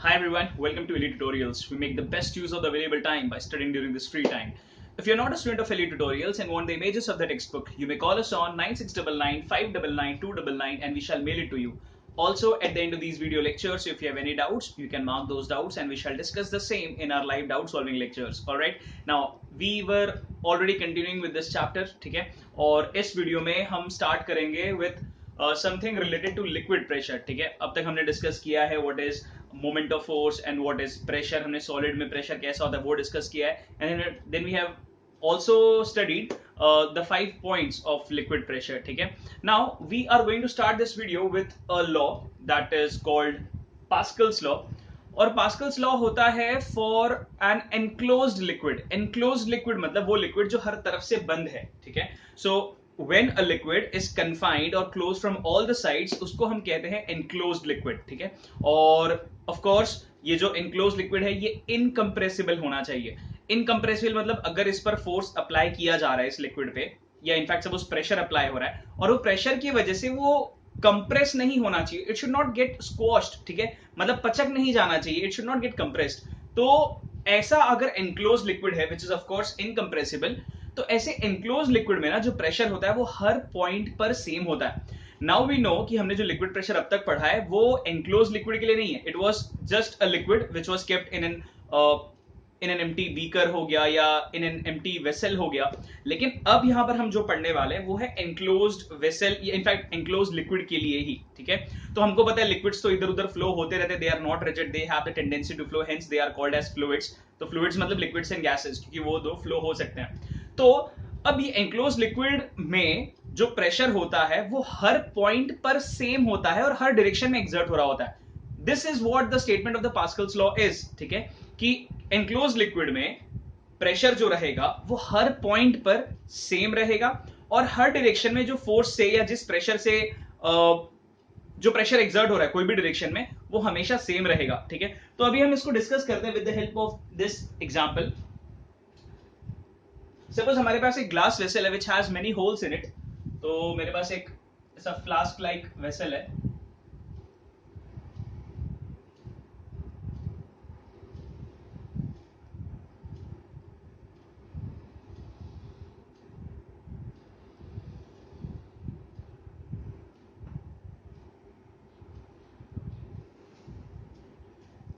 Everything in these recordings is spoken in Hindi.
Hi everyone, welcome to Elite Tutorials. We make the best use of the available time by studying during this free time. If you're not a student of Elite Tutorials and want the images of the textbook, you may call us on 9699 599 299 and we shall mail it to you. Also, at the end of these video lectures, if you have any doubts, you can mark those doubts and we shall discuss the same in our live doubt solving lectures. Alright, now we were already continuing with this chapter, ठीक है? और इस वीडियो में हम start करेंगे with something related to liquid pressure. ठीक है, अब तक हमने डिस्कस किया है what is moment of force and what is pressure. हमने सॉलिड में प्रेशर कैसा होता है वो डिस्कस किया है. And then we have also studied the 5 points of liquid pressure. ठीक है, now we are going to start this video with a law that is called Pascal's law. और पास्कल्स लॉ होता है for an enclosed liquid. Enclosed liquid मतलब वो लिक्विड जो हर तरफ से बंद है. ठीक है, सो when a liquid is confined or closed from all the sides, उसको हम कहते हैं enclosed liquid. ठीक है, और of course ये जो enclosed liquid है ये incompressible होना चाहिए. Incompressible मतलब अगर इस पर फोर्स अप्लाई किया जा रहा है इस लिक्विड पे, या इनफैक्ट सपोज प्रेशर अप्लाई हो रहा है और वो प्रेशर की वजह से वो कंप्रेस नहीं होना चाहिए. It should not get squashed. ठीक है, मतलब पचक नहीं जाना चाहिए. It should not get compressed. तो ऐसा अगर एनक्लोज लिक्विड है which is of course incompressible, तो ऐसे एनक्लोज लिक्विड में ना जो प्रेशर होता है वो हर पॉइंट पर सेम होता है. नाउ वी नो कि हमने जो लिक्विड प्रेशर अब तक पढ़ा है वो एनक्लोज लिक्विड के लिए नहीं है. It was just a liquid which was kept in an empty beaker हो गया या इन एन एम्प्टी वेसल हो गया. लेकिन अब यहां पर हम जो पढ़ने वाले हैं वो है enclosed vessel, in fact enclosed liquid के लिए ही. ठीक है, तो हमको पता है लिक्विड्स तो इधर उधर फ्लो होते रहते, they are not rigid, they have the tendency to flow, hence they are called as fluids. तो फ्लूइड्स मतलब लिक्विड्स एंड गैसेस, क्योंकि वो दो फ्लो हो सकते हैं. तो अब ये एनक्लोज लिक्विड में जो प्रेशर होता है वो हर पॉइंट पर सेम होता है और हर डायरेक्शन में एक्सर्ट हो रहा होता है. This is what the statement of the Pascal's law is. ठीक है, कि एनक्लोज लिक्विड में प्रेशर जो रहेगा वो हर पॉइंट पर सेम रहेगा और हर डायरेक्शन में जो फोर्स से या जिस प्रेशर से जो प्रेशर एक्सर्ट हो रहा है कोई भी डायरेक्शन में वो हमेशा सेम रहेगा. ठीक है, तो अभी हम इसको डिस्कस करते हैं with the help of this example. Suppose हमारे पास एक ग्लास वेसल है which has many holes in it. तो मेरे पास एक ऐसा फ्लास्क लाइक वेसल है.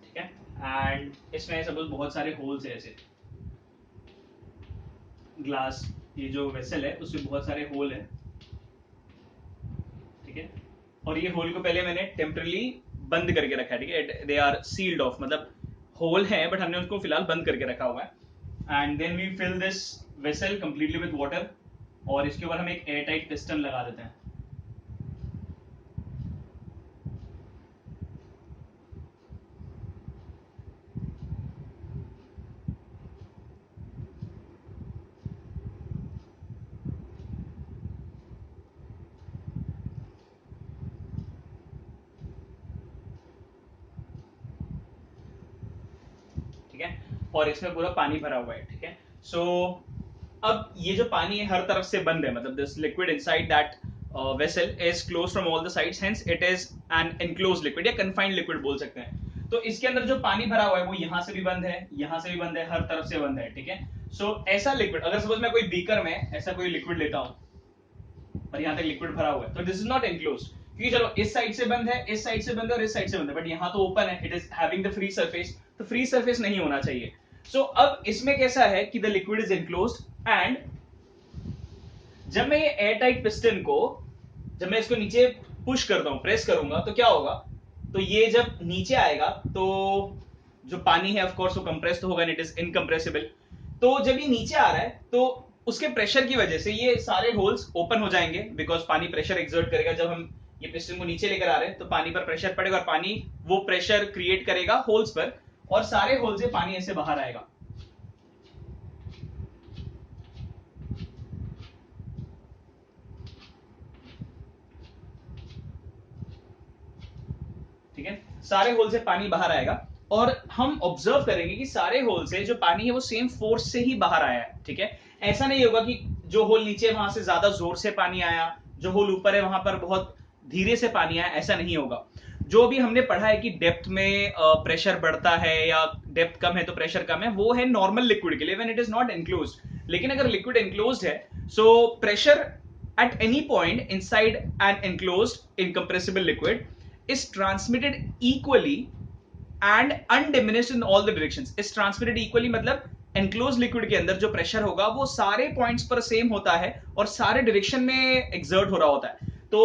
ठीक है, एंड इसमें सपोज बहुत सारे होल्स है. ऐसे ग्लास ये जो वेसल है उसमें बहुत सारे होल है. ठीक है, और ये होल को पहले मैंने टेम्परली बंद करके रखा है. ठीक है, दे आर सील्ड ऑफ, मतलब होल है बट हमने उसको फिलहाल बंद करके रखा हुआ है. And then we fill this vessel completely with water और इसके ऊपर हम एक एयर टाइट पिस्टन लगा देते हैं. ठीक है, और इसमें पूरा पानी भरा हुआ है. ठीक है, सो अब ये जो पानी है हर तरफ से बंद है, मतलब this liquid inside that vessel is close from all the sides, hence it is an enclosed liquid या कन्फाइंड लिक्विड बोल सकते हैं. तो इसके अंदर जो पानी भरा हुआ है वो यहां से भी बंद है, यहां से भी बंद है, हर तरफ से बंद है. ठीक है, सो ऐसा लिक्विड अगर सपोज मैं कोई बीकर में ऐसा कोई लिक्विड लेता हूं और यहां तक लिक्विड भरा हुआ है तो दिस इज नॉट एनक्लोज्ड, क्योंकि चलो इस साइड से बंद है, इस साइड से बंद है और इस साइड से बंद है, बट यहाँ तो ओपन है, it is having the free surface. तो फ्री सरफेस नहीं होना चाहिए. सो अब इसमें कैसा है कि the liquid is enclosed and जब मैं ये एयर टाइट पिस्टन को, जब मैं इसको नीचे पुश करता हूं, प्रेस करूंगा तो क्या होगा, तो ये जब नीचे आएगा तो जो पानी है ऑफ कोर्स वो कंप्रेस तो होगा, इट इज इनकंप्रेसिबल. तो जब ये नीचे आ रहा है तो उसके प्रेशर की वजह से ये सारे होल्स ओपन हो जाएंगे, बिकॉज पानी प्रेशर एक्सर्ट करेगा. जब हम ये पिस्टन को नीचे लेकर आ रहे हैं तो पानी पर प्रेशर पड़ेगा और पानी वो प्रेशर क्रिएट करेगा होल्स पर और सारे होल से पानी ऐसे बाहर आएगा. ठीक है, सारे होल से पानी बाहर आएगा और हम ऑब्जर्व करेंगे कि सारे होल से जो पानी है वो सेम फोर्स से ही बाहर आया है. ठीक है, ऐसा नहीं होगा कि जो होल नीचे वहां से ज्यादा जोर से पानी आया, जो होल ऊपर है वहां पर बहुत धीरे से पानी आया, ऐसा नहीं होगा. जो भी हमने पढ़ा है कि डेप्थ में प्रेशर बढ़ता है या डेप्थ कम है तो प्रेशर कम है, वो है नॉर्मल लिक्विड के लिए when it is not enclosed. लेकिन अगर लिक्विड एनक्लोज्ड है, so pressure at any point inside an enclosed incompressible liquid is transmitted equally and undiminished in all the directions। is transmitted equally मतलब enclosed liquid के अंदर जो प्रेशर होगा वो सारे पॉइंट्स पर सेम होता है और सारे डायरेक्शन में एक्सर्ट हो रहा होता है। तो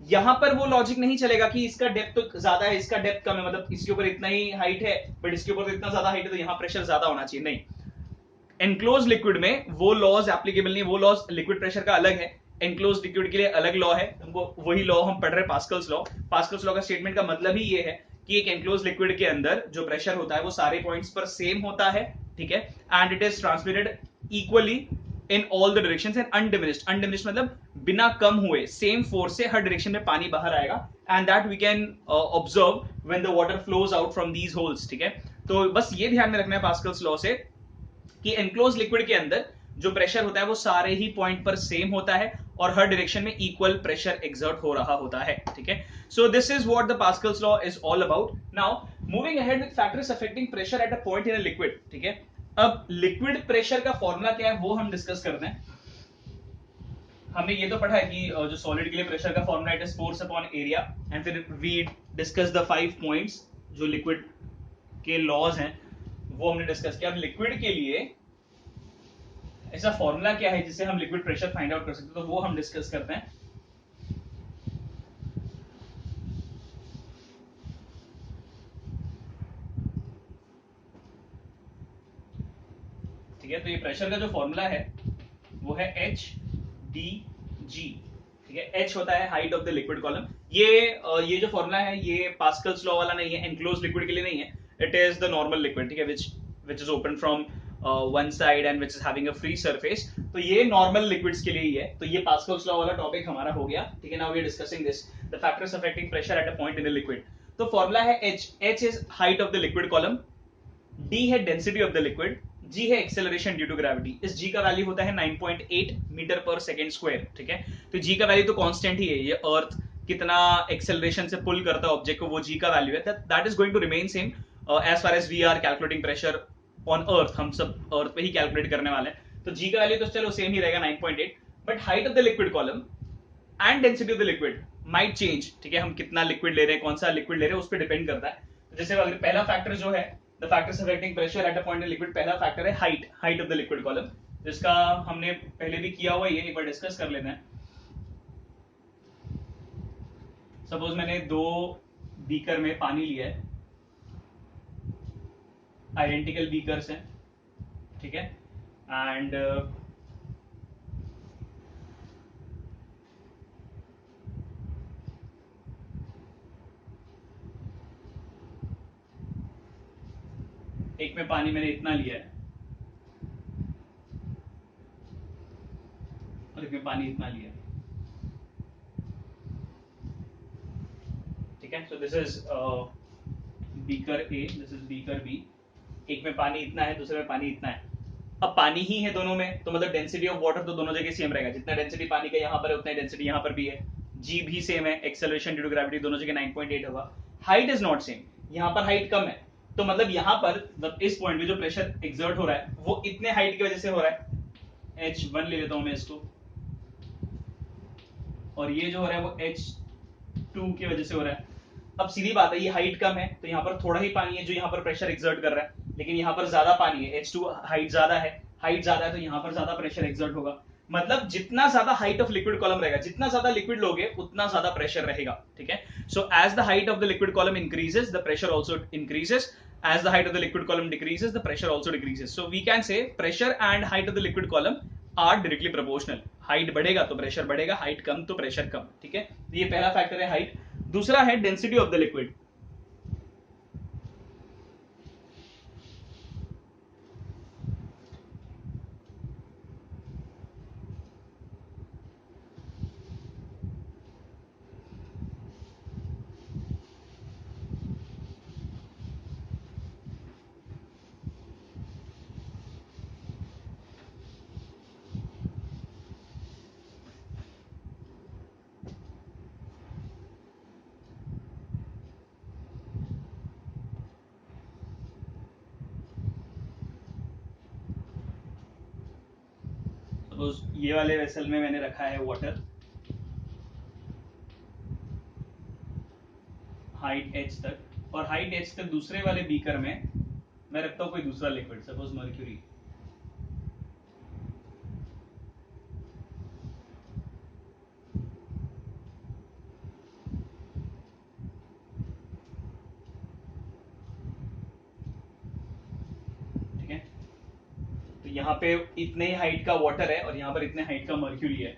यहां पर वो लॉजिक नहीं चलेगा कि इसका डेप्थ तो ज्यादा है, इसका डेप्थ कम है, मतलब इसके ऊपर इतना ही हाइट है बट इसके ऊपर तो इतना ज्यादा हाइट है तो यहाँ प्रेशर ज्यादा होना चाहिए, नहीं। एनक्लोज लिक्विड में वो लॉज एप्लीकेबल नहीं, वो लॉज लिक्विड प्रेशर का अलग है, एनक्लोज लिक्विड के लिए अलग लॉ है। हमको वही लॉ हम पढ़ रहे हैं, पास्कल्स लॉ। पास्कल्स लॉ का स्टेटमेंट का मतलब ही ये है कि एक एनक्लोज लिक्विड के अंदर जो प्रेशर होता है वो सारे पॉइंट्स पर सेम होता है, ठीक है, and it is transmitted equally in all the directions and undiminished. Undiminished मतलब बिना कम हुए सेम फोर्स से हर डायरेक्शन में पानी बाहर आएगा, and that we can observe when the water flows out from these holes, ठीक है। तो बस ये ध्यान में रखना है पास्कल्स लॉ से कि एनक्लोज लिक्विड के अंदर जो प्रेशर होता है वो सारे ही पॉइंट पर सेम होता है और हर डायरेक्शन में इक्वल प्रेशर एक्सर्ट हो रहा होता है, ठीक है। So this is what the Pascal's law is all about. Now moving ahead with factors affecting pressure at a point in a liquid, ठीक है। अब लिक्विड प्रेशर का फॉर्मूला क्या है वो हम डिस्कस करते हैं। हमने ये तो पढ़ा है कि जो सॉलिड के लिए प्रेशर का formula it is force upon area, and फिर वी डिस्कस द 5 पॉइंट्स जो लिक्विड के लॉज हैं वो हमने डिस्कस किया। अब लिक्विड के लिए ऐसा फॉर्मूला क्या है जिससे हम लिक्विड प्रेशर फाइंड आउट कर सकते हैं, तो वो हम डिस्कस करते हैं। ठीक है, तो ये प्रेशर का जो फॉर्मूला है वो है एच डी जी, ठीक है। एच होता है height of the liquid column. ये जो फॉर्मूला है ये पास्कल्स लॉ वाला नहीं है, एनक्लोज लिक्विड के लिए नहीं है। It is the normal liquid, ठीक है, which is open from one side and which is having a free surface. तो ये नॉर्मल लिक्विड्स के लिए ही है। तो ये पास्कल्स लॉ वाला टॉपिक हमारा हो गया, ठीक है। Now we are discussing this the factors affecting pressure at a point in the liquid. तो फॉर्मूला है h. H is height of the liquid column, d है density of the liquid, g है एक्सेलरेशन ड्यू टू ग्रेविटी। इस जी का वैल्यू होता है 9.8 मीटर पर सेकेंड स्क्वायर, ठीक है। तो जी का वैल्यू तो कांस्टेंट ही है, ये अर्थ कितना एक्सेलरेशन से पुल करता है ऑब्जेक्ट को वो जी का वैल्यू है, that is going to remain same as far as we are calculating pressure on earth. हम सब अर्थ पे ही कैलकुलेट करने वाले हैं, तो जी का वैल्यू तो चलो सेम ही रहेगा 9.8, but height of the liquid column and density of the liquid might change, ठीक है। हम कितना लिक्विड ले रहे हैं, कौन सा लिक्विड ले रहे हैं, उस पर डिपेंड करता है। तो जैसे अगर पहला फैक्टर जो है the factors affecting pressure at a point in liquid, पहला फैक्टर है height, height of the liquid column, जिसका हमने पहले भी किया हुआ, ये एक बार डिस्कस कर लेते हैं। सपोज मैंने 2 बीकर में पानी लिया है, आइडेंटिकल बीकर्स हैं, ठीक है, एंड एक में पानी मैंने इतना लिया है और एक में पानी इतना लिया है, ठीक है। So this is beaker A, this is beaker B. एक में पानी इतना है, दूसरे में पानी इतना है। अब पानी ही है दोनों में, तो मतलब डेंसिटी ऑफ वाटर तो दोनों जगह सेम रहेगा। जितना डेंसिटी पानी का यहाँ पर है उतना डेंसिटी यहाँ पर भी है। जी भी सेम है, एक्सेलरेशन ड्यू टू ग्रेविटी दोनों जगह 9.8 होगा। हाइट इज नॉट सेम, यहाँ पर हाइट कम है, तो मतलब यहाँ पर मतलब इस पॉइंट पे जो प्रेशर एक्सर्ट हो रहा है वो इतने हाइट की वजह से हो रहा है। H1 ले लेता हूँ मैं इसको, और ये जो हो रहा है वो H2 की वजह से हो रहा है। अब सीधी बात है, ये हाइट कम है तो यहाँ पर थोड़ा ही पानी है जो यहाँ पर प्रेशर एक्सर्ट कर रहा है, लेकिन यहाँ पर ज्यादा पानी है, H2 हाइट ज्यादा है, हाइट ज्यादा है तो यहाँ पर ज्यादा प्रेशर एक्सर्ट होगा। मतलब जितना ज्यादा हाइट ऑफ लिक्विड कॉलम रहेगा, जितना ज्यादा लिक्विड लोगे उतना ज्यादा प्रेशर रहेगा, ठीक है। So as the height of the liquid column increases the pressure also increases, as the height of the liquid column decreases the pressure also decreases. So we can say pressure and height of the liquid column are directly proportional. Height बढ़ेगा तो प्रेशर बढ़ेगा, हाइट कम तो प्रेशर कम, ठीक है। ये पहला फैक्टर है हाइट। दूसरा है density of the liquid. Suppose ये वाले वेसल में मैंने रखा है वाटर, हाइट h तक, और हाइट h तक दूसरे वाले बीकर में मैं रखता हूं कोई दूसरा लिक्विड, सपोज मर्क्यूरी। ठीक है, तो यहाँ पे इतने ही हाइट का वाटर है और यहाँ पर इतने हाइट का मर्क्यूरी है।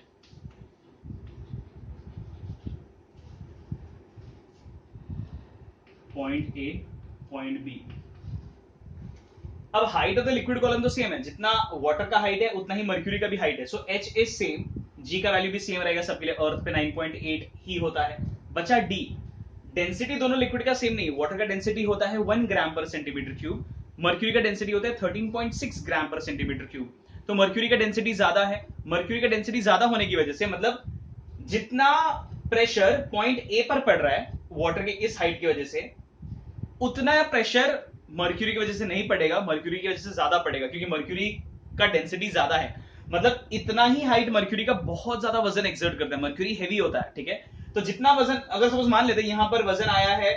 Point A, point B. अब height of the liquid column तो सेम है, जितना वाटर का हाइट है उतना ही मर्क्यूरी का भी हाइट है। सो एच इज सेम, जी का वैल्यू भी सेम रहेगा सबके लिए, अर्थ पे 9.8 ही होता है। बचा डी, डेंसिटी दोनों लिक्विड का सेम नहीं, वाटर का डेंसिटी होता है 1 ग्राम पर सेंटीमीटर क्यूब, मर्क्यूरी का डेंसिटी होता है 13.6 ग्राम पर सेंटीमीटर क्यूब। तो मर्क्यूरी का डेंसिटी ज्यादा है। मर्क्यूरी का डेंसिटी ज्यादा होने की वजह से, मतलब जितना प्रेशर पॉइंट ए पर पड़ रहा है वाटर के इस हाइट की वजह से, उतना प्रेशर मर्क्यूरी की वजह से नहीं पड़ेगा, मर्क्यूरी की वजह से ज्यादा पड़ेगा, क्योंकि मर्क्यूरी का डेंसिटी ज्यादा है। मतलब इतना ही हाइट मर्क्यूरी का बहुत ज्यादा वजन एक्सर्ट करता है, मर्क्यूरी हेवी होता है। ठीक है, तो जितना वजन, अगर सपोज मान लेते हैं यहाँ पर वजन आया है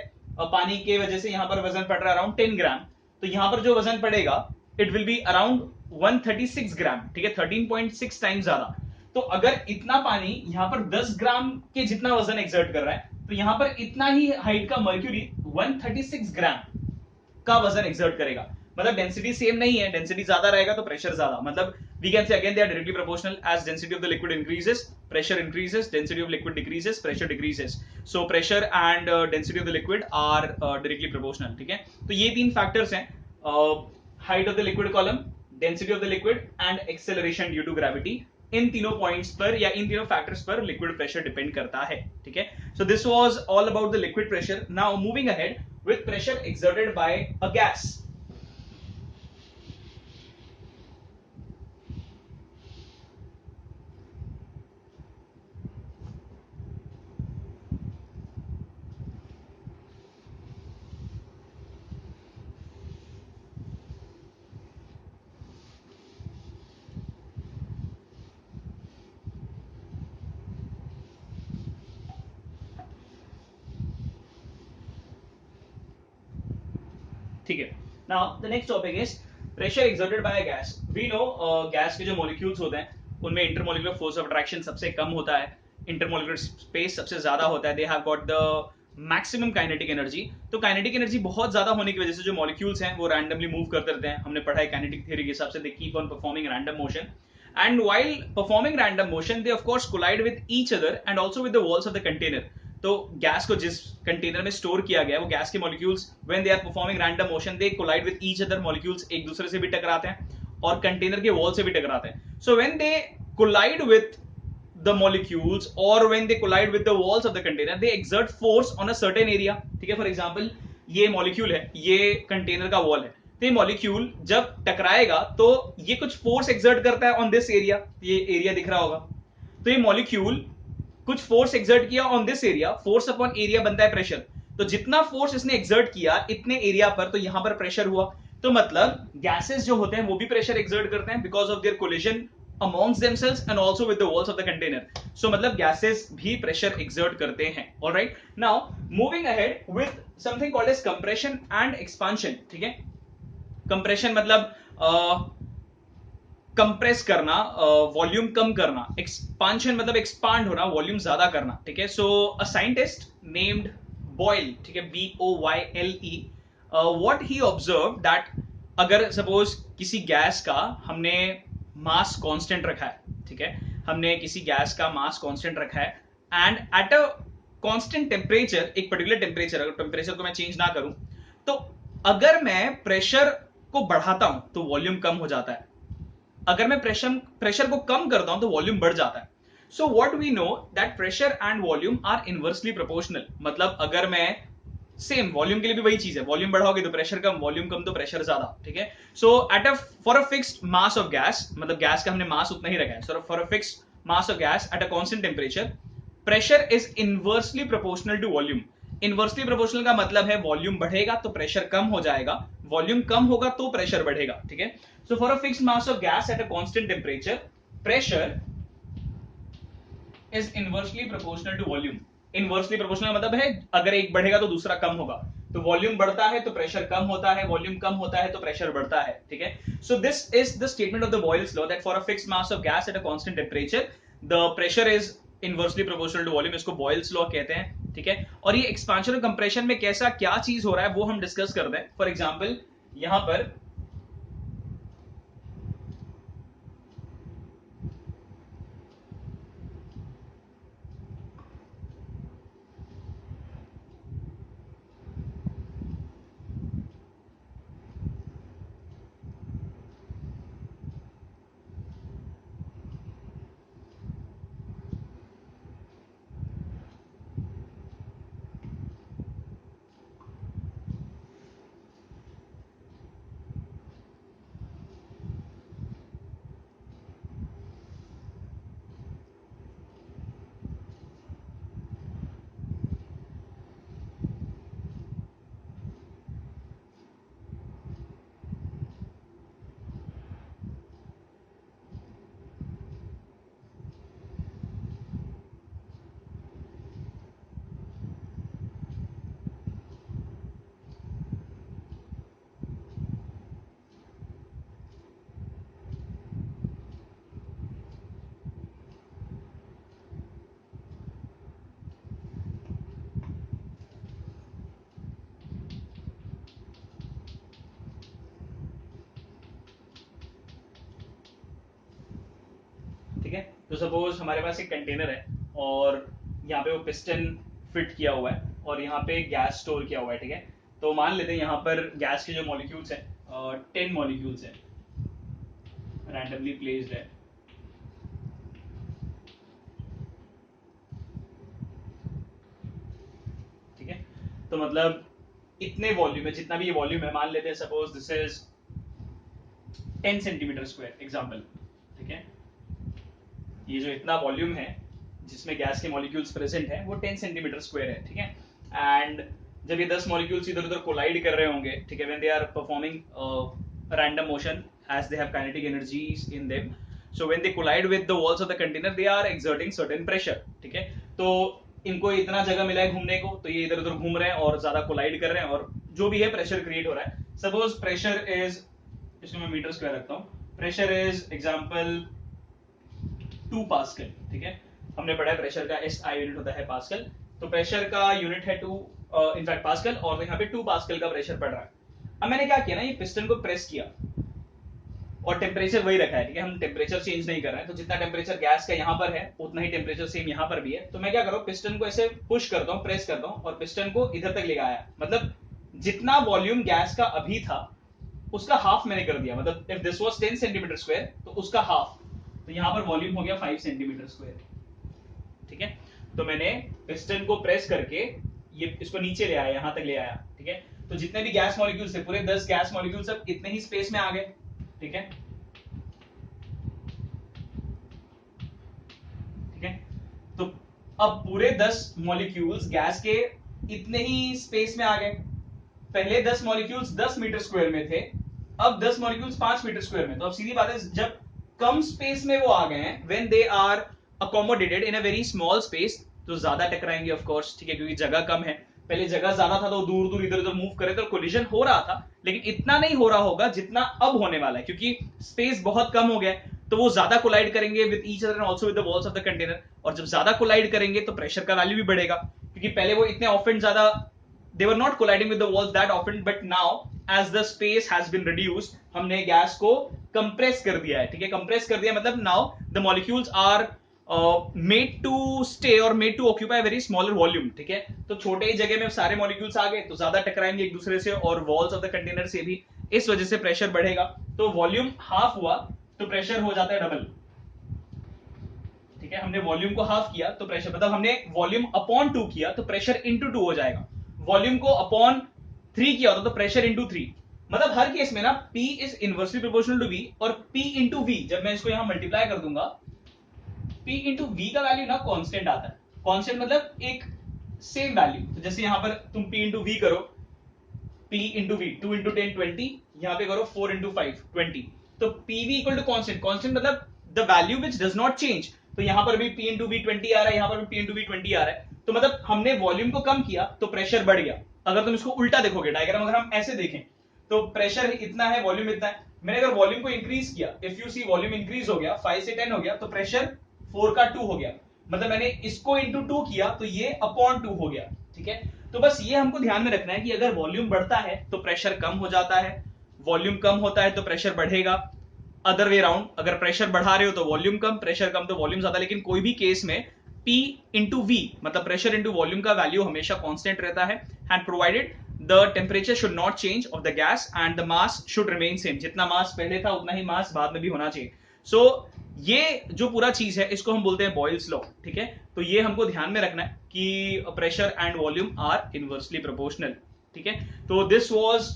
पानी के वजह से, यहाँ पर वजन पड़ रहा है अराउंड 10 ग्राम, तो यहाँ पर जो वजन पड़ेगा इट विल बी अराउंड 136 ग्राम। ठीक है, 13.6 टाइम ज्यादा। तो अगर इतना पानी यहाँ पर 10 ग्राम के जितना वजन एक्सर्ट कर रहा है, तो यहाँ पर इतना ही हाइट का मर्क्यूरी 136 ग्राम का वजन एक्सर्ट करेगा। मतलब डेंसिटी सेम नहीं है, डेंसिटी ज्यादा रहेगा तो प्रेशर ज्यादा। मतलब we can say again they are directly proportional, as density of the liquid increases pressure increases, density of liquid decreases pressure decreases. So pressure and density of the liquid are directly proportional. ठीक है, तो ये तीन फैक्टर्स हैं, height of the liquid column, density of the liquid and acceleration due to gravity. इन तीनों पॉइंट्स पर या इन तीनों फैक्टर्स पर लिक्विड प्रेशर डिपेंड करता है। ठीक है, so this was all about the liquid pressure. Now moving ahead with pressure exerted by a gas. ठीक है, now the next topic is pressure exerted by a gas. We know gas के जो मॉलिक्यूल्स होते हैं उनमें इंटरमॉलिक्यूलर फोर्स ऑफ अट्रैक्शन सबसे कम होता है, इंटरमॉलिक्यूलर स्पेस सबसे ज्यादा होता है, they have got the maximum kinetic energy. तो काइनेटिक एनर्जी बहुत ज्यादा होने की वजह से जो मॉलिक्यूल्स हैं वो रैंडमली मूव करते रहते हैं। हमने पढ़ा है काइनेटिक थ्योरी के हिसाब से, they keep on performing random motion, and while performing random motion they of course collide with each other and also with the walls of the container. तो गैस को जिस कंटेनर में स्टोर किया गया है वो गैस के molecules when they are performing random motion they collide with each other, molecules एक दूसरे से भी टकराते हैं और कंटेनर के वॉल से भी टकराते हैं। So when they collide with the molecules or when they collide with the walls of the container they exert force on a certain area. ठीक है, फॉर एग्जांपल ये मॉलिक्यूल है, ये कंटेनर का वॉल है, तो ये मॉलिक्यूल जब टकराएगा तो ये कुछ फोर्स एक्सर्ट करता है ऑन दिस एरिया, ये एरिया दिख रहा होगा। तो ये मॉलिक्यूल कुछ फोर्स एक्सर्ट किया on this area, force upon area बनता है प्रेशर। तो जितना फोर्स इसने एक्सर्ट किया इतने एरिया पर, तो यहां पर प्रेशर हुआ। तो मतलब गैसेस जो होते हैं वो भी प्रेशर एक्सर्ट करते हैं because of their collision amongst themselves and also with the walls of the container. So मतलब gases भी pressure exert करते हैं. All right. Now moving ahead with something called as compression and expansion. ठीक है, compression मतलब कंप्रेस करना, वॉल्यूम कम करना, एक्सपांशन मतलब एक्सपांड होना, वॉल्यूम ज्यादा करना। ठीक है, सो अ साइंटिस्ट नेम्ड बॉयल, ठीक है, BOYLE, what he observe that अगर सपोज किसी गैस का हमने मास कांस्टेंट रखा है, ठीक है, हमने किसी गैस का मास कांस्टेंट रखा है and eight a constant temperature, एक पर्टिकुलर टेम्परेचर, अगर टेम्परेचर को मैं चेंज ना करूं तो अगर मैं प्रेशर को बढ़ाता हूं तो वॉल्यूम कम हो जाता है, अगर मैं प्रेशर को कम करता हूं तो वॉल्यूम बढ़ जाता है। So what we know that pressure and volume are inversely proportional. मतलब अगर मैं सेम वॉल्यूम के लिए भी वही चीज है, वॉल्यूम बढ़ाओगे तो प्रेशर कम, वॉल्यूम कम तो प्रेशर ज्यादा। ठीक है, so at a for a fixed mass of gas, मतलब गैस का हमने मास उतना ही रखा है, so for a fixed mass of gas at a constant temperature pressure is inversely proportional to volume. Inversely proportional का मतलब है वॉल्यूम बढ़ेगा तो प्रेशर कम हो जाएगा, वॉल्यूम कम होगा तो प्रेशर बढ़ेगा। ठीक है, so for a fixed mass of gas at a constant temperature pressure is inversely proportional to volume. Inversely proportional मतलब है अगर एक बढ़ेगा तो दूसरा कम होगा, तो वॉल्यूम बढ़ता है तो प्रेशर कम होता है, वॉल्यूम कम होता है तो प्रेशर बढ़ता है, ठीक है। So this is the statement of the Boyle's law that for a fixed mass of gas at a constant temperature the pressure is inversely proportional to volume. इसको बॉयल्स लॉ कहते हैं, ठीक है। और ये एक्सपांशन और कंप्रेशन में कैसा क्या चीज हो रहा है वो हम डिस्कस करते हैं। फॉर एग्जांपल यहां पर ठीक है, तो सपोज हमारे पास एक कंटेनर है और यहाँ पे वो पिस्टन फिट किया हुआ है और यहाँ पे गैस स्टोर किया हुआ है, ठीक है। तो मान लेते हैं यहाँ पर गैस के जो मॉलिक्यूल्स हैं 10 मॉलिक्यूल्स हैं, रैंडमली प्लेस्ड है, ठीक है। तो मतलब इतने वॉल्यूम है, जितना भी ये वॉल्यूम है, मान लेते हैं suppose this is 10 centimetre square example, ठीक है। ये जो इतना वॉल्यूम है जिसमें गैस के मॉलिक्यूल्स प्रेजेंट है वो 10 सेंटीमीटर स्क्वायर है, ठीक है। एंड जब ये 10 मॉलिक्यूल्स इधर उधर कोलाइड कर रहे होंगे, ठीक है, when they are performing random motion as they have kinetic energies in them, so when they collide with the walls of the container they are exerting certain pressure, ठीक है। तो इनको इतना जगह मिला है घूमने को, तो ये इधर उधर घूम रहे हैं और ज्यादा कोलाइड कर रहे हैं और जो भी है प्रेशर क्रिएट हो रहा है। सपोज प्रेशर इज, इसको मैं मीटर स्क्वायर रखता हूँ, प्रेशर इज एग्जाम्पल 2 पास्कल, ठीक है। हमने पढ़ा है प्रेशर का एस आई यूनिट होता है पास्कल, तो प्रेशर का यूनिट है 2 इनफैक्ट पास्कल, और यहाँ पे 2 पास्कल का प्रेशर पड़ रहा है। अब मैंने क्या किया ना, ये पिस्टन को प्रेस किया और टेम्परेचर वही रखा है, ठीक है। हम टेम्परेचर चेंज नहीं कर रहे हैं, तो जितना टेम्परेचर गैस का यहाँ पर है उतना ही टेम्परेचर सेम यहाँ पर भी है। तो मैं क्या कर रहा हूँ, पिस्टन को ऐसे पुश करता हूँ, प्रेस करता हूँ और पिस्टन को इधर तक ले आया, मतलब जितना वॉल्यूम गैस का अभी था उसका हाफ मैंने कर दिया। मतलब if this was 10 centimetre square तो उसका हाफ, तो यहां पर वॉल्यूम हो गया 5 सेंटीमीटर स्क्वायर, ठीक है। तो मैंने पिस्टन को प्रेस करके ये इसको नीचे ले आया, यहां तक ले आया, ठीक है। तो जितने भी गैस मॉलिक्यूल्स थे पूरे 10 गैस मॉलिक्यूल सब इतने ही स्पेस में आ गए, ठीक है, ठीक है। तो अब पूरे 10 मॉलिक्यूल्स गैस के इतने ही स्पेस में आ गए। पहले 10 मॉलिक्यूल्स 10 मीटर स्क्वायर में थे, अब 10 मॉलिक्यूल्स 5 मीटर स्क्वायर में। तो अब सीधी बात है, जब कम स्पेस में वो आ गए हैं, when they are accommodated in a very small space, तो ज्यादा टकराएंगे ऑफ कोर्स, ठीक है, क्योंकि जगह कम है। पहले जगह ज्यादा था तो दूर दूर इधर उधर मूव करे तो कोलिजन हो रहा था, लेकिन इतना नहीं हो रहा होगा जितना अब होने वाला है, क्योंकि स्पेस बहुत कम हो गया है। तो वो ज्यादा कोलाइड करेंगे with each other and also with the walls of the container, और जब ज्यादा कोलाइड करेंगे तो प्रेशर का वैल्यू भी बढ़ेगा, क्योंकि पहले वो इतने ऑफेन ज्यादा they were not colliding with the walls that often, but now as the space has been reduced, हमने गैस को कंप्रेस कर दिया है, ठीक है। कंप्रेस कर दिया मतलब now the molecules are made to stay or made to occupy a very smaller volume, ठीक है। तो छोटे ही जगह में सारे मॉलिक्यूल्स आ गए तो ज्यादा टकराएंगे एक दूसरे से, और वॉल्स ऑफ द कंटेनर से भी, इस वजह से प्रेशर बढ़ेगा। तो वॉल्यूम हाफ हुआ तो प्रेशर हो जाता है डबल, ठीक है। हमने वॉल्यूम को हाफ किया तो प्रेशर, मतलब हमने वॉल्यूम अपॉन 2 किया तो प्रेशर इंटू 2 हो जाएगा। वॉल्यूम को अपॉन 3 किया होता तो प्रेशर इंटू 3। मतलब हर केस में ना P is inversely proportional to V, और P इंटू V जब मैं इसको यहां मल्टीप्लाई कर दूंगा, P इंटू V का वैल्यू ना कांस्टेंट आता है। कांस्टेंट मतलब एक सेम वैल्यू। तो जैसे यहां पर तुम P इंटू V करो, P इंटू V 2 इंटू 10 20, यहां पे करो 4 इंटू 5 20, तो PV equal to constant. Constant मतलब the value which does not change, तो यहां पर भी P इंटू वी 20 आ रहा है, यहां पर भी P इंटू वी 20 आ रहा है, तो मतलब हमने वॉल्यूम को कम किया तो प्रेशर बढ़ गया। अगर तुम इसको उल्टा देखोगे डायग्राम, अगर हम ऐसे देखें तो प्रेशर इतना है, वॉल्यूम इतना है। मैंने अगर वॉल्यूम को इंक्रीज किया, if you see volume increase हो गया 5 से 10 हो गया, तो प्रेशर 4 का 2 हो गया, मतलब मैंने इसको इंटू 2 किया तो ये अपॉन 2 हो गया। ठीक है, तो बस ये हमको ध्यान में रखना है कि अगर वॉल्यूम बढ़ता है तो प्रेशर कम हो जाता है, वॉल्यूम कम होता है तो प्रेशर बढ़ेगा, अदर वे राउंड, अगर प्रेशर बढ़ा रहे हो तो वॉल्यूम कम, प्रेशर कम तो वॉल्यूम ज्यादा। लेकिन कोई भी केस में P इंटू वी मतलब प्रेशर इंटू वॉल्यूम का वैल्यू हमेशा कांस्टेंट रहता है, and provided the temperature should not change of the gas and the mass should remain same, जितना मास पहले था उतना ही मास बाद में भी होना चाहिए। सो ये जो पूरा चीज है इसको हम बोलते हैं बॉयल्स लॉ। ठीक है, तो ये हमको ध्यान में रखना है कि pressure and volume are inversely proportional. ठीक है, तो this was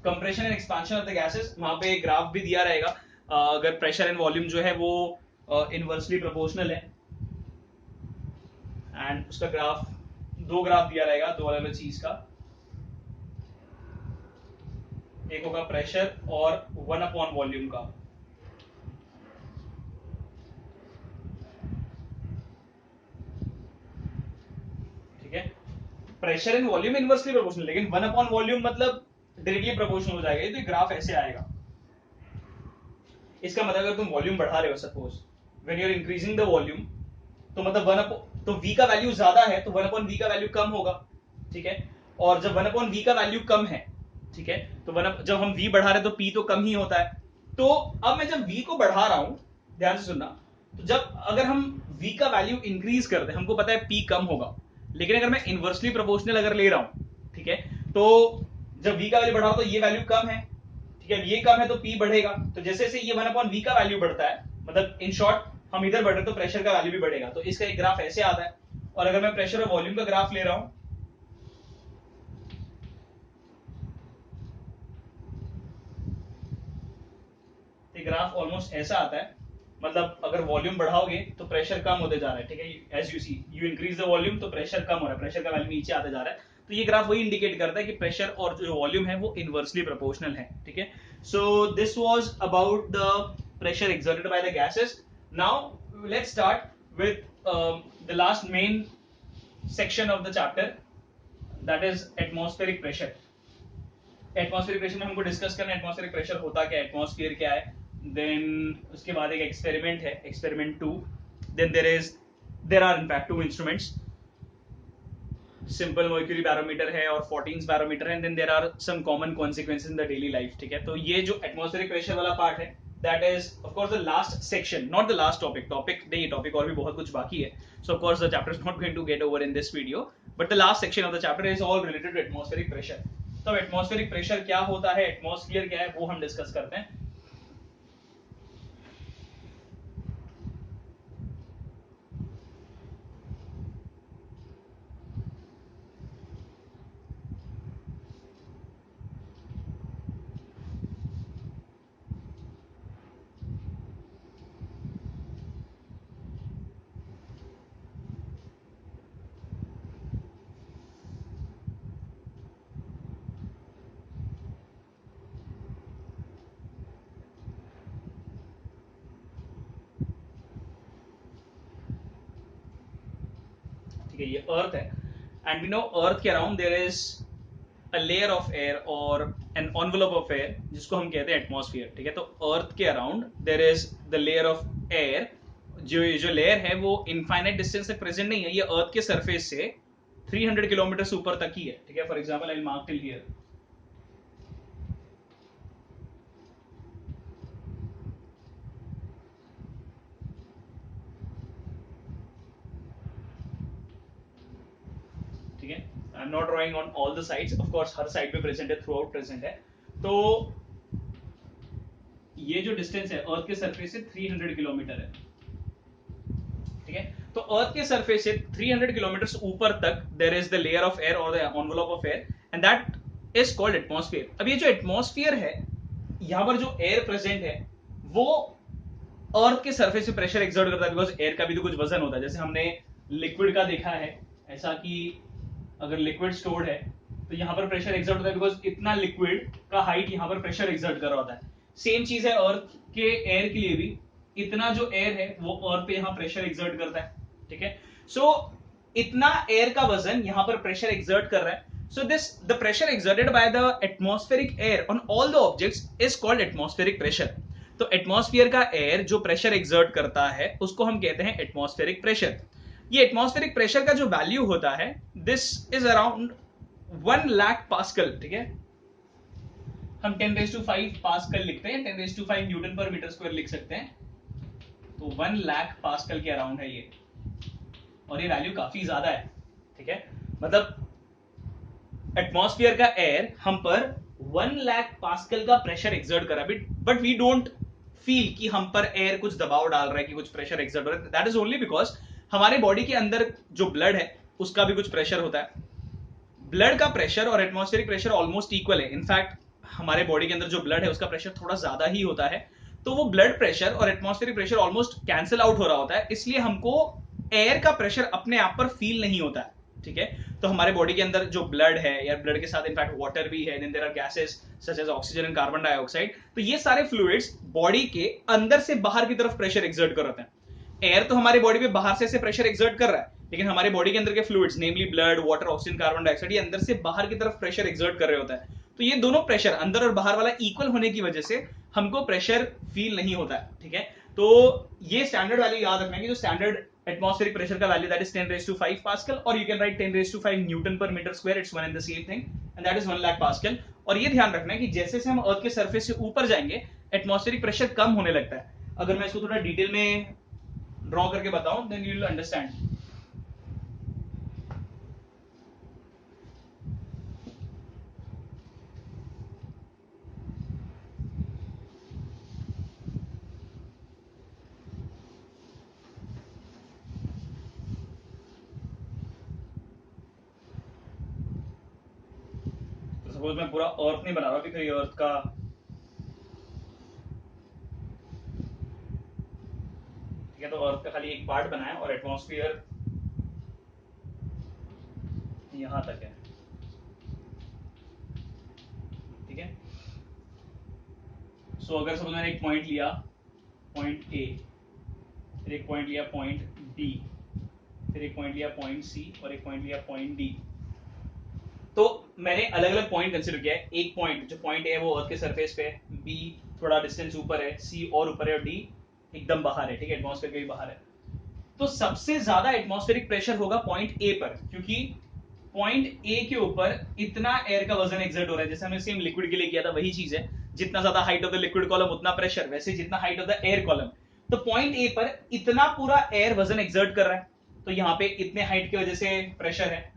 compression and expansion of the gases. वहां पे एक ग्राफ भी दिया रहेगा, अगर प्रेशर एंड वॉल्यूम जो है वो इनवर्सली प्रोपोर्शनल है, एंड उसका ग्राफ, दो ग्राफ दिया रहेगा दो अलग अलग चीज का, एक होगा प्रेशर और 1 अपॉन वॉल्यूम का। ठीक है, pressure and volume inversely proportional, लेकिन 1 अपॉन वॉल्यूम मतलब डायरेक्टली प्रोपोर्शनल हो जाएगा। तो ग्राफ ऐसे आएगा, इसका मतलब अगर तुम वॉल्यूम बढ़ा रहे हो, suppose when you are increasing the volume, तो मतलब तो v का वैल्यू ज्यादा है तो 1 अपॉन v का वैल्यू कम होगा। ठीक है, और जब 1 अपॉन v का वैल्यू कम है, ठीक है, तो जब हम v बढ़ा रहे हैं तो p तो कम ही होता है। तो अब मैं जब v को बढ़ा रहा हूं, ध्यान से सुनना, तो जब अगर हम v का वैल्यू इंक्रीज कर दे, हमको पता है p कम होगा, लेकिन अगर मैं इनवर्सली प्रोपोर्शनल अगर ले रहा हूं, ठीक है, तो जब v का वैल्यू बढ़ाओ तो ये वैल्यू कम है, ठीक है, ये कम है तो p बढ़ेगा। तो जैसे जैसे ये 1 अपॉन v का वैल्यू बढ़ता है, मतलब इन शॉर्ट हम इधर बढ़ रहे तो प्रेशर का वैल्यू भी बढ़ेगा। तो इसका एक ग्राफ ऐसे आता है, और अगर मैं प्रेशर और वॉल्यूम का ग्राफ ले रहा हूं, तो ग्राफ ऑलमोस्ट ऐसा आता है, मतलब अगर वॉल्यूम बढ़ाओगे तो प्रेशर कम होते जा रहा है। ठीक है, as you see you increase the volume तो प्रेशर कम हो रहा है, प्रेशर का वैल्यू नीचे आते जा रहा है। तो ये ग्राफ वही इंडिकेट करता है कि प्रेशर और जो वॉल्यूम है वो इनवर्सली प्रोपोर्शनल है। ठीक है, so this was about the pressure exerted by the gases. Now let's start with the last main section of the chapter, that is atmospheric pressure. Atmospheric pressure में हमको डिस्कस करना है एटमॉस्फेरिक प्रेशर होता क्या है, एटमॉस्फेयर क्या है, देन उसके बाद एक एक्सपेरिमेंट है, experiment 2, then there are in fact 2 instruments, simple mercury barometer है और 14 बैरोमीटर है, then there are some common consequences in the daily life. ठीक है, तो ये जो एटमॉस्फेरिक प्रेशर वाला पार्ट है, that is of course the last section, not the last topic, topic और भी बहुत कुछ बाकी है। So of course the chapter is not going to get over in this video, but the last section of the chapter is all related to atmospheric pressure. तो एटमॉस्फेरिक प्रेशर क्या होता है, एटमॉस्फेयर क्या है, वो हम डिस्कस करते हैं। ठीक है, ये अर्थ है, एंड वी नो अर्थ के around there is a layer of air और एन एनवेलप ऑफ एयर, जिसको हम कहते हैं एटमॉस्फेयर। ठीक है, तो अर्थ के around there is the layer of air, जो लेयर है वो इनफाइनाइट डिस्टेंस तक प्रेजेंट नहीं है, ये अर्थ के सरफेस से 300 किलोमीटर ऊपर तक ही है। ठीक है, for example I will mark till here. ठीक है, I am not drawing on all the sides, of course her side पे प्रेजेंट है, थ्रू आउट प्रेजेंट है। तो ये जो डिस्टेंस है अर्थ के सरफेस से 300 किलोमीटर है। ठीक है, तो अर्थ के सरफेस से 300 किलोमीटर ऊपर तक there is the layer of air और the envelope of air, and that is called atmosphere. अब ये जो एटमॉस्फेयर है, यहां पर जो एयर प्रेजेंट है वो अर्थ के सरफेस पे प्रेशर एक्सर्ट करता है, बिकॉज एयर का भी तो कुछ वजन होता है। जैसे हमने लिक्विड का देखा है, ऐसा कि अगर लिक्विड स्टोर्ड है तो यहाँ पर प्रेशर एक्सर्ट होता है, बिकॉज इतना लिक्विड का हाइट यहाँ पर प्रेशर एक्सर्ट कर रहा होता है। सेम चीज है अर्थ के एयर के लिए भी, इतना जो एयर है वो अर्थ पे यहाँ प्रेशर एक्सर्ट करता है, ठीक है। सो इतना एयर का वजन यहाँ पर प्रेशर एक्सर्ट कर रहा है। So this the pressure exerted by the atmospheric air on all the objects is called atmospheric pressure. तो एटमॉस्फेयर का एयर जो प्रेशर एक्सर्ट करता है उसको हम कहते हैं एटमॉस्फेरिक प्रेशर। ये एटमॉस्फेरिक प्रेशर का जो वैल्यू होता है this is around 1 lakh pascal, ठीक है। हम 10⁵ पास्कल लिखते हैं, 10⁵ न्यूटन पर मीटर स्क्वायर लिख सकते हैं। तो 1 लाख पास्कल के अराउंड है ये, और ये वैल्यू काफी ज्यादा है, ठीक है। मतलब एटमॉस्फेयर का एयर हम पर 1 लाख पास्कल का प्रेशर एक्सर्ट कर रहा है, बट वी डोंट फील कि हम पर एयर कुछ दबाव डाल रहा है, कि कुछ प्रेशर एक्सर्ट हो रहा है। दैट इज ओनली बिकॉज हमारे बॉडी के अंदर जो ब्लड है उसका भी कुछ प्रेशर होता है। ब्लड का प्रेशर और एटमॉस्फेरिक प्रेशर ऑलमोस्ट इक्वल है। इनफैक्ट हमारे बॉडी के अंदर जो ब्लड है उसका प्रेशर थोड़ा ज्यादा ही होता है, तो वो ब्लड प्रेशर और atmospheric pressure almost cancel out हो रहा होता है, इसलिए हमको एयर का प्रेशर अपने आप पर फील नहीं होता है, ठीक है। तो हमारे बॉडी के अंदर जो ब्लड है या ब्लड के साथ इनफैक्ट वाटर भी है, then there are gases such as oxygen and carbon dioxide, तो ये सारे फ्लूइड्स बॉडी के अंदर से बाहर की तरफ प्रेशर एक्सर्ट कर रहे हैं। एयर तो हमारे बॉडी पे बाहर से प्रेशर एक्सर्ट कर रहा है, लेकिन हमारे बॉडी के अंदर के fluids namely blood, water, oxygen, carbon dioxide, ये अंदर से बाहर की तरफ प्रेशर एक्सर्ट कर रहे होता है। तो ये दोनों प्रेशर अंदर और बाहर वाला इक्वल होने की वजह से हमको प्रेशर फील नहीं होता है, ठीक है। तो ये स्टैंडर्ड वैल्यू याद रखना है कि जो स्टैंडर्ड एटमॉस्फेरिक प्रेशर का वैल्यू दैट इज 10⁵ पास्कल, और you can write 10⁵ newton per metre square, it's one and the same thing, and that is 1 lakh pascal. और ये ध्यान रखना है कि जैसे से हम अर्थ के सरफेस से ऊपर जाएंगे एटमॉस्फेरिक प्रेशर कम होने लगता है। अगर मैं इसको थोड़ा डिटेल में ड्रॉ करके बताऊं then you will understand. Suppose मैं पूरा अर्थ नहीं बना रहा अभी, अर्थ का ठीक है, तो अर्थ का खाली एक पार्ट बनाया और एटमॉस्फेयर यहां तक है, ठीक है। सो अगर सपोज मैंने एक पॉइंट लिया, पॉइंट ए, फिर एक पॉइंट लिया पॉइंट बी, फिर एक पॉइंट लिया पॉइंट सी, और एक पॉइंट लिया पॉइंट डी। तो मैंने अलग अलग पॉइंट कंसीडर किया है। एक पॉइंट जो पॉइंट ए है वो अर्थ के सरफेस पे है, बी थोड़ा डिस्टेंस ऊपर है, सी और ऊपर है, और डी एकदम बाहर है, ठीक है, एटमॉस्फेयर के भी बाहर है। तो सबसे ज्यादा एटमॉस्फेरिक प्रेशर होगा पॉइंट ए पर, क्योंकि पॉइंट ए के ऊपर इतना एयर का वजन एक्सर्ट हो रहा है। जैसे हमने सेम लिक्विड के लिए किया था, वही चीज है, जितना ज्यादा height of the liquid column उतना प्रेशर, वैसे जितना height of the air column. तो पॉइंट ए पर इतना पूरा एयर वजन एक्सर्ट कर रहा है, तो यहाँ पे इतने हाइट की वजह से प्रेशर है।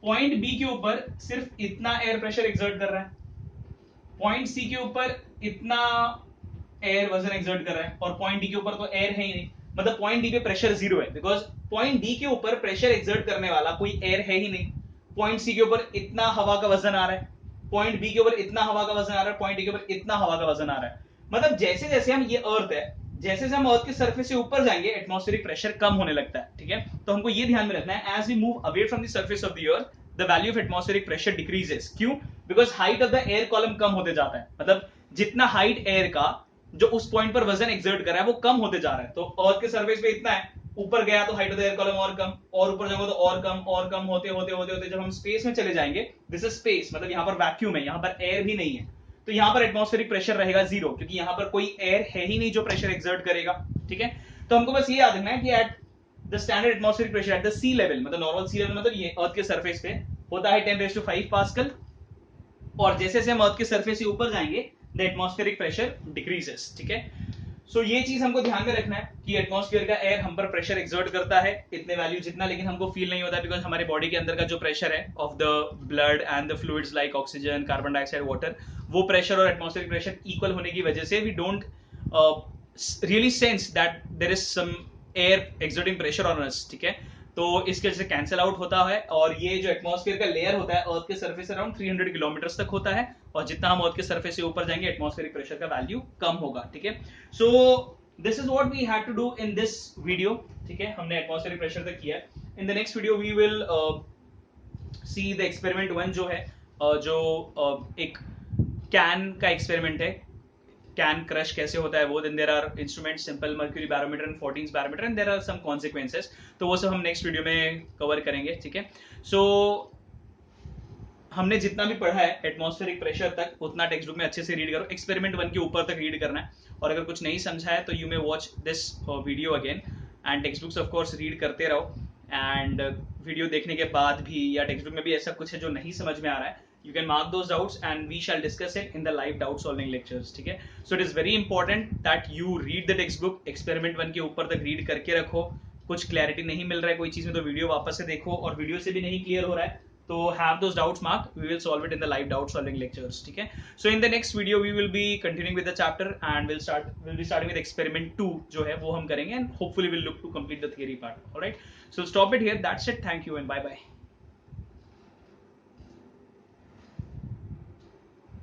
पॉइंट बी के ऊपर सिर्फ इतना एयर प्रेशर एक्सर्ट कर रहा है, पॉइंट सी के ऊपर इतना एयर वजन एक्सर्ट कर रहा है, और पॉइंट डी के ऊपर तो एयर है ही नहीं, मतलब पॉइंट डी पे प्रेशर 0 है, बिकॉज पॉइंट डी के ऊपर प्रेशर एक्सर्ट करने वाला कोई एयर है ही नहीं। पॉइंट सी के ऊपर इतना हवा का वजन आ रहा है, पॉइंट बी के ऊपर इतना हवा का वजन आ रहा है, पॉइंट डी के ऊपर इतना हवा का वजन आ रहा है। मतलब जैसे जैसे हम, ये अर्थ है, जैसे जैसे हम अर्थ के सरफेस से ऊपर जाएंगे एटमॉस्फेरिक प्रेशर कम होने लगता है, ठीक है। तो हमको ये ध्यान में रखना है, as we move away from the surface of the earth the value of atmospheric pressure decreases। क्यों? Because height of the air column कम होते जाता है, मतलब जितना हाइट एयर का जो उस पॉइंट पर वजन एक्सर्ट कर रहा है वो कम होते जा रहा है। तो अर्थ के सरफेस पे इतना है, ऊपर गया तो height of the air column और कम, और ऊपर जाओगे तो और कम होते होते होते होते जब हम स्पेस में चले जाएंगे, दिस इज स्पेस, मतलब यहाँ पर वैक्यूम है, यहाँ पर एयर भी नहीं है, तो यहाँ पर एटमॉस्फेरिक प्रेशर रहेगा 0, क्योंकि यहाँ पर कोई एयर है ही नहीं जो प्रेशर एक्सर्ट करेगा, ठीक है। तो हमको बस ये याद रखना है कि at the standard atmospheric pressure at the sea level, मतलब नॉर्मल सी लेवल, मतलब ये अर्थ के सरफेस पे होता है 10⁵ पास्कल, और जैसे जैसे हम अर्थ के सरफेस से ऊपर जाएंगे द एटमॉस्फेरिक प्रेशर डिक्रीजेस, ठीक है। सो ये चीज हमको ध्यान में रखना है कि एटमॉस्फेयर का एयर हम पर प्रेशर एक्सर्ट करता है इतने वैल्यू जितना, लेकिन हमको फील नहीं होता, बिकॉज हमारे बॉडी के अंदर का जो प्रेशर है of the blood and the fluids like oxygen, carbon dioxide, water, वो प्रेशर और एटमॉस्फेरिक प्रेशर इक्वल होने की वजह से we don't really sense that there is some air exerting pressure on us, ठीक है। तो इसके वजह से कैंसिल आउट होता है, और ये जो एटमॉस्फेयर का लेयर होता है अर्थ के सरफेस अराउंड 300 किलोमीटर तक होता है, और जितना हम अर्थ के सरफेस से ऊपर जाएंगे एटमॉस्फेरिक प्रेशर का वैल्यू कम होगा, ठीक है। So this is what we had to do in this video, ठीक है। हमने एटमॉस्फेरिक प्रेशर तक किया। In the next video we will see the experiment 1 जो है, जो एक कैन का एक्सपेरिमेंट है, कैन क्रश कैसे होता है वो, then there are instrument simple mercury barometer and Fortin's barometer, and there are some consequences, तो वो सब हम नेक्स्ट वीडियो में कवर करेंगे, ठीक है। सो हमने जितना भी पढ़ा है एटमॉस्फेरिक प्रेशर तक उतना टेक्स्ट बुक में अच्छे से रीड करो, एक्सपेरिमेंट 1 के ऊपर तक रीड करना है, और अगर कुछ नहीं समझा है तो you may watch this video again, and text books of course read करते रहो, एंड वीडियो देखने के बाद भी या टेक्स्ट बुक में भी ऐसा कुछ है जो नहीं समझ में आ रहा है, you can mark those doubts and we shall discuss it in the live doubt solving lectures, ठीक है। So it is very important that you read the textbook, experiment 1 के ऊपर तक रीड करके रखो, कुछ क्लैरिटी नहीं मिल रहा है कोई चीज में तो वीडियो वापस से देखो, और वीडियो से भी नहीं क्लियर हो रहा है तो have those doubts marked, we will solve it in the live doubt solving lectures, ठीक है। So in the next video we will be continuing with the chapter and we'll be starting with experiment 2 जो है वो हम करेंगे, and hopefully we'll look to complete the theory part, alright। So stop it here, that's it, thank you and bye bye।